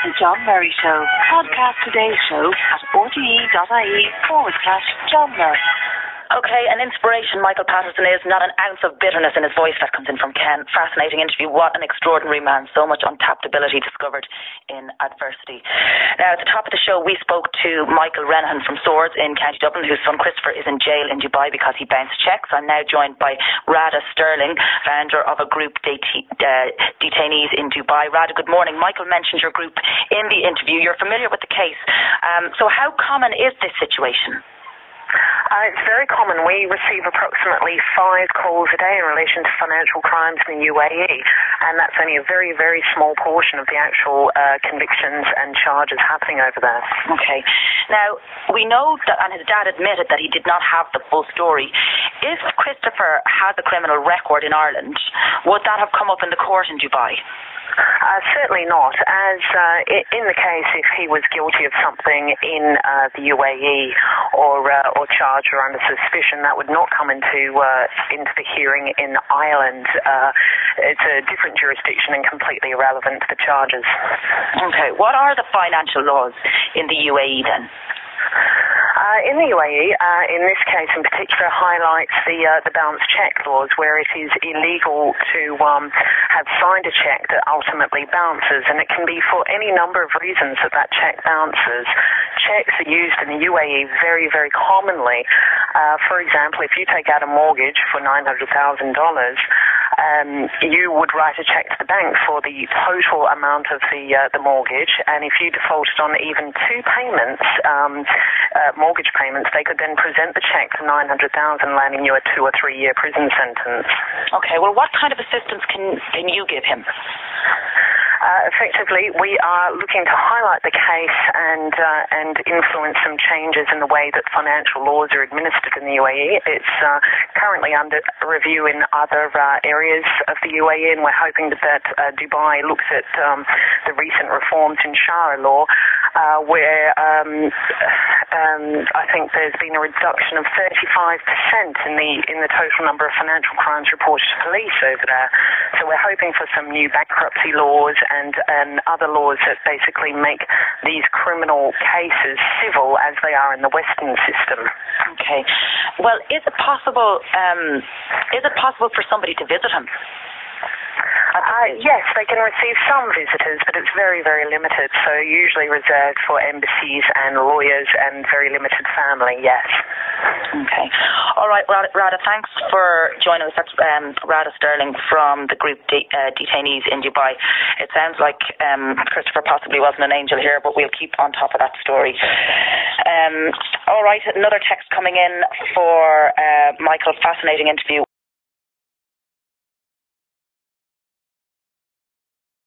The John Murray Show. Podcast today's show at rte.ie/John Murray. Okay, an inspiration, Michael Patterson is. Not an ounce of bitterness in his voice that comes in from Ken. Fascinating interview. What an extraordinary man. So much untapped ability discovered in adversity. Now, at the top of the show, we spoke to Michael Renahan from Swords in County Dublin, whose son Christopher is in jail in Dubai because he bounced cheques. I'm now joined by Radha Stirling, founder of a group detainees in Dubai. Radha, good morning. Michael mentioned your group in the interview. You're familiar with the case. So how common is this situation? It's very common. We receive approximately 5 calls a day in relation to financial crimes in the UAE, and that's only a very, very small portion of the actual convictions and charges happening over there. Okay. Now, we know that, and his dad admitted that he did not have the full story. If Christopher has a criminal record in Ireland, would that have come up in the court in Dubai? Certainly not. As in the case, if he was guilty of something in the UAE or charged or under suspicion, that would not come into the hearing in Ireland. It's a different jurisdiction and completely irrelevant to the charges. Okay. What are the financial laws in the UAE then? In the UAE, in this case in particular, highlights the bounce cheque laws, where it is illegal to have signed a cheque that ultimately bounces, and it can be for any number of reasons that cheque bounces. Cheques are used in the UAE very, very commonly. For example, if you take out a mortgage for $900,000, you would write a cheque to the bank for the total amount of the mortgage, and if you defaulted on even 2 payments, mortgage payments, they could then present the cheque for $900,000, landing you a 2 or 3 year prison sentence. Okay, well, what kind of assistance can you give him? Effectively, we are looking to highlight the case and influence some changes in the way that financial laws are administered in the UAE. It's currently under review in other areas of the UAE, and we're hoping that Dubai looks at the recent reforms in Sharia law, where I think there's been a reduction of 35% in the total number of financial crimes reported to police over there. So we're hoping for some new bankruptcy laws and other laws that basically make these criminal cases civil as they are in the Western system. Okay. Well, is it possible for somebody to visit him? Yes, they can receive some visitors, but it's very, very limited, so usually reserved for embassies and lawyers and very limited family, yes. Okay. All right, Radha, thanks for joining us. That's Radha Stirling from the group detainees in Dubai. It sounds like Christopher possibly wasn't an angel here, but we'll keep on top of that story. All right, another text coming in for Michael. Fascinating interview.